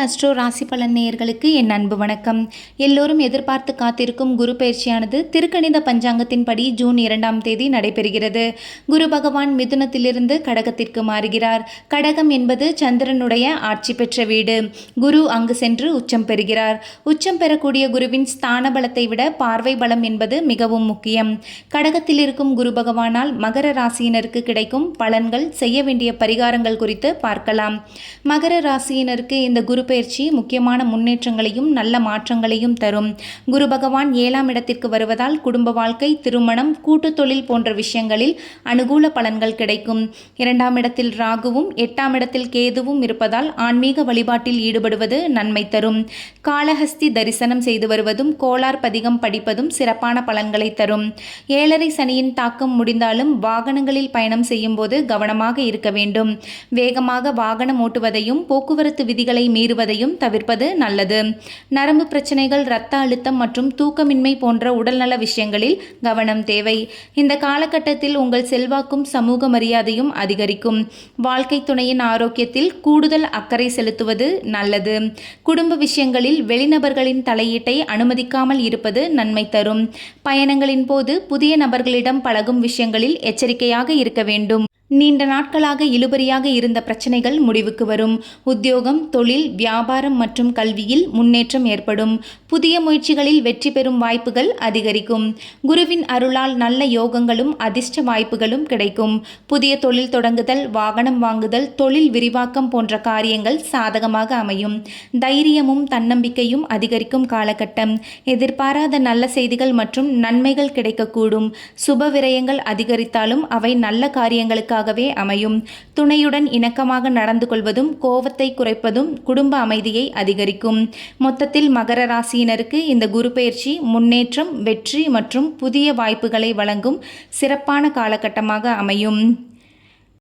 Astro ராசி பலன் நேயர்களுக்கு என் அன்பு வணக்கம். எல்லோரும் எதிர்பார்த்து காத்திருக்கும் குரு பயிற்சியானது திருக்கணித பஞ்சாங்கத்தின்படி ஜூன் 2ஆம் தேதி நடைபெறுகிறது. குரு பகவான் மிதுனத்திலிருந்து கடகத்திற்கு மாறுகிறார். கடகம் என்பது சந்திரனுடைய ஆட்சி பெற்ற வீடு. குரு அங்கு சென்று உச்சம் பெறுகிறார். உச்சம் பெறக்கூடிய குருவின் ஸ்தான பலத்தை விட பார்வை பலம் என்பது மிகவும் முக்கியம். கடகத்தில் இருக்கும் குரு பகவானால் மகர ராசியினருக்கு கிடைக்கும் பலன்கள், செய்ய வேண்டிய பரிகாரங்கள் குறித்து பார்க்கலாம். மகர ராசியினருக்கு இந்த குரு பயிற்சி முக்கியமான முன்னேற்றங்களையும் நல்ல மாற்றங்களையும் தரும். குரு பகவான் 7ஆம் இடத்திற்கு வருவதால் குடும்ப வாழ்க்கை, திருமணம், கூட்டு தொழில் போன்ற விஷயங்களில் அனுகூல பலன்கள் கிடைக்கும். 2ஆம் இடத்தில் ராகுவும் 8ஆம் இடத்தில் கேதுவும் இருப்பதால் ஆன்மீக வழிபாட்டில் ஈடுபடுவது நன்மை தரும். காளஹஸ்தி தரிசனம் செய்து வருவதும் கோளார் பதிகம் படிப்பதும் சிறப்பான பலன்களை தரும். 7.5 சனியின் தாக்கம் முடிந்தாலும் வாகனங்களில் பயணம் செய்யும் போது கவனமாக இருக்க வேண்டும். வேகமாக வாகனம் ஓட்டுவதையும் போக்குவரத்து விதிகளை மீறுவதையும் தவிர்ப்பது நல்லது. நரம்பு பிரச்சனைகள், இரத்த அழுத்தம் மற்றும் தூக்கமின்மை போன்ற உடல்நல விஷயங்களில் கவனம் தேவை. இந்த காலகட்டத்தில் உங்கள் செல்வாக்கும் சமூக மரியாதையும் அதிகரிக்கும். வாழ்க்கை துணையின் ஆரோக்கியத்தில் கூடுதல் அக்கறை செலுத்துவது நல்லது. குடும்ப விஷயங்களில் வெளிநபர்களின் தலையீட்டை அனுமதிக்காமல் இருப்பது நன்மை தரும். பயணங்களின் போது புதிய நபர்களிடம் பழகும் விஷயங்களில் எச்சரிக்கையாக இருக்க வேண்டும். நீண்ட நாட்களாக இழுபறியாக இருந்த பிரச்சனைகள் முடிவுக்கு வரும். உத்தியோகம், தொழில், வியாபாரம் மற்றும் கல்வியில் முன்னேற்றம் ஏற்படும். புதிய முயற்சிகளில் வெற்றி பெறும் வாய்ப்புகள் அதிகரிக்கும். குருவின் அருளால் நல்ல யோகங்களும் அதிர்ஷ்ட வாய்ப்புகளும் கிடைக்கும். புதிய தொழில் தொடங்குதல், வாகனம் வாங்குதல், தொழில் விரிவாக்கம் போன்ற காரியங்கள் சாதகமாக அமையும். தைரியமும் தன்னம்பிக்கையும் அதிகரிக்கும் காலகட்டம். எதிர்பாராத நல்ல செய்திகள் மற்றும் நன்மைகள் கிடைக்கக்கூடும். சுப விரயங்கள் அதிகரித்தாலும் அவை நல்ல காரியங்களுக்காகவே அமையும். துணையுடன் இணக்கமாக நடந்து கொள்வதும் கோபத்தை குறைப்பதும் குடும்ப அமைதியை அதிகரிக்கும். மொத்தத்தில் மகர ராசியினருக்கு இந்த குரு பயிற்சி முன்னேற்றம், வெற்றி மற்றும் புதிய வாய்ப்புகளை வழங்கும் சிறப்பான காலகட்டமாக அமையும்.